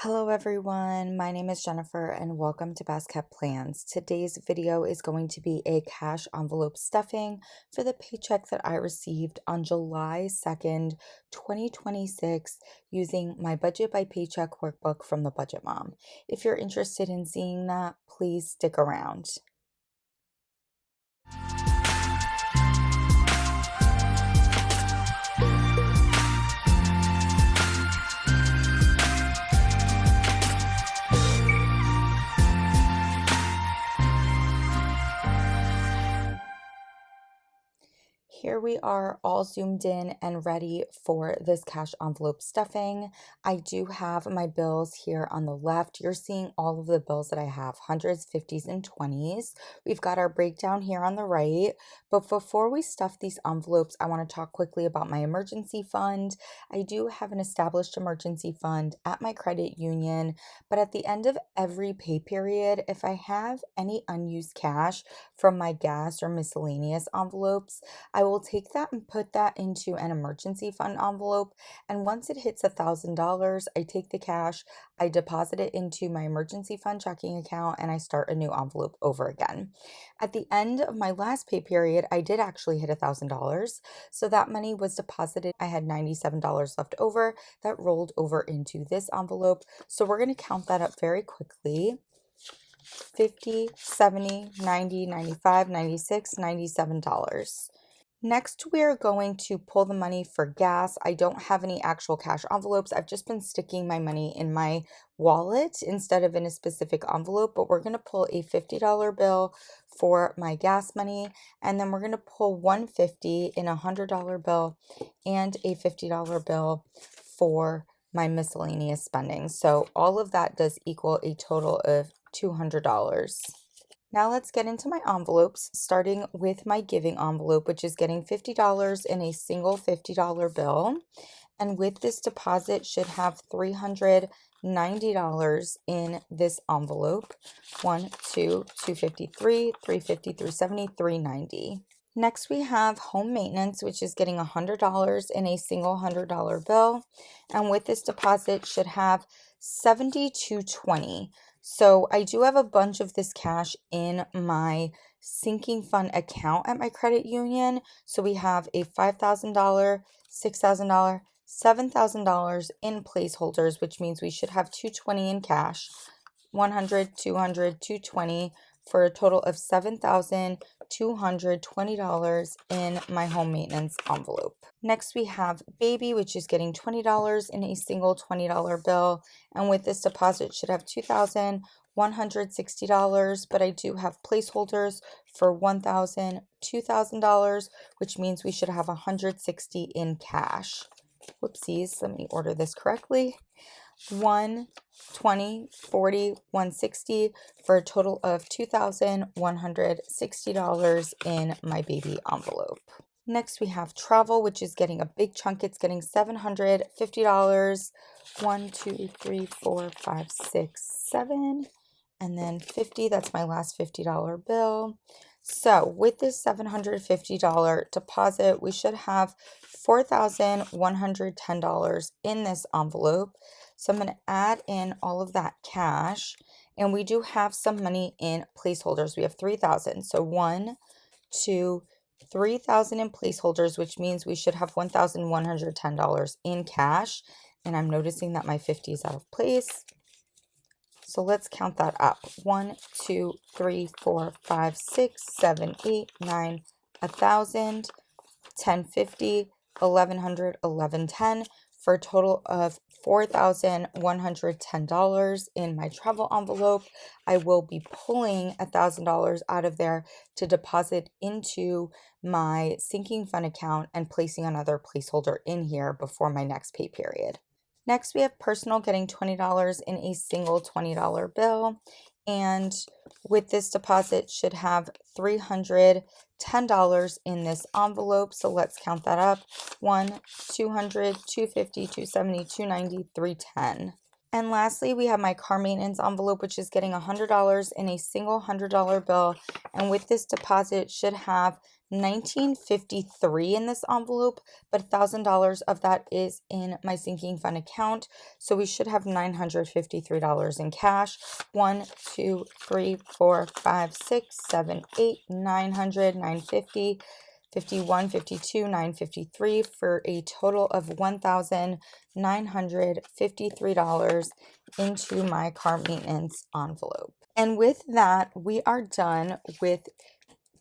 Hello everyone, my name is Jennifer and welcome to Best Kept Plans. Today's video is going to be a cash envelope stuffing for the paycheck that I received on July 2nd, 2026 using my Budget by Paycheck workbook from the Budget Mom. If you're interested in seeing that, please stick around. Here we are all zoomed in and ready for this cash envelope stuffing. I do have my bills here on the left. You're seeing all of the bills that I have, hundreds, fifties, and 20s. We've got our breakdown here on the right. But before we stuff these envelopes, I want to talk quickly about my emergency fund. I do have an established emergency fund at my credit union, but at the end of every pay period, if I have any unused cash from my gas or miscellaneous envelopes, I will take that and put that into an emergency fund envelope. And once it hits $1,000, I take the cash, I deposit it into my emergency fund checking account, and I start a new envelope over again. At the end of my last pay period, I did actually hit $1,000. So that money was deposited. I had $97 left over that rolled over into this envelope. So we're going to count that up very quickly. 50, 70, 90, 95, 96, $97. Next, we're going to pull the money for gas. I don't have any actual cash envelopes. I've just been sticking my money in my wallet instead of in a specific envelope, but we're going to pull a $50 bill for my gas money, and then we're going to pull $150 in a $100 bill and a $50 bill for my miscellaneous spending. So all of that does equal a total of $200. Now let's get into my envelopes, starting with my giving envelope, which is getting $50 in a single $50 bill. And with this deposit should have $390 in this envelope. 1, 2, 253, 350, 370, 390. Next, we have home maintenance, which is getting $100 in a single $100 bill. And with this deposit should have $72.20. So I do have a bunch of this cash in my sinking fund account at my credit union. So we have a $5,000, $6,000, $7,000 in placeholders, which means we should have $220 in cash, 100, 200, 220 for a total of $7,220 in my home maintenance envelope. Next, we have baby, which is getting $20 in a single $20 bill. And with this deposit should have $2,160, but I do have placeholders for $1,000, $2,000, which means we should have $160 in cash. Whoopsies, let me order this correctly. 120, 40, 160 for a total of $2,160 in my baby envelope. Next, we have travel, which is getting a big chunk. It's getting $750. 1, 2, 3, 4, 5, 6, 7, and then 50. That's my last $50 bill. So with this $750 deposit, we should have $4,110 in this envelope. So I'm going to add in all of that cash, and we do have some money in placeholders. We have 3,000. So 1, 2, 3,000 in placeholders, which means we should have $1,110 in cash. And I'm noticing that my 50 is out of place. So let's count that up. 1, 2, 3, 4, 5, 6, 7, 8, 9, 1,000, 1050, 1,100, 1,110 for a total of $4,110 in my travel envelope. I will be pulling $1,000 out of there to deposit into my sinking fund account and placing another placeholder in here before my next pay period. Next, we have personal getting $20 in a single $20 bill. And with this deposit should have $310 in this envelope. So let's count that up. 1, 200, 250, 270, 290, 310. And lastly, we have my car maintenance envelope, which is getting $100 in a single $100 bill. And with this deposit should have $19.53 in this envelope, but $1,000 of that is in my sinking fund account. So we should have $953 in cash. 1, 2, 3, 4, 5, 6, 7, 8, 900, 950, 51, 52, 953 for a total of $1,953 into my car maintenance envelope. And with that, we are done with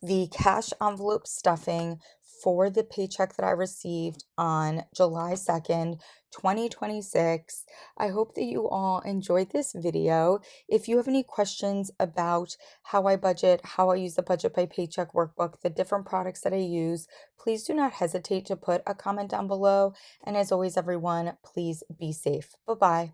the cash envelope stuffing for the paycheck that I received on July 2nd, 2026. I hope that you all enjoyed this video. If you have any questions about how I budget, how I use the Budget by Paycheck workbook, the different products that I use, please do not hesitate to put a comment down below. And as always, everyone, please be safe. Bye-bye.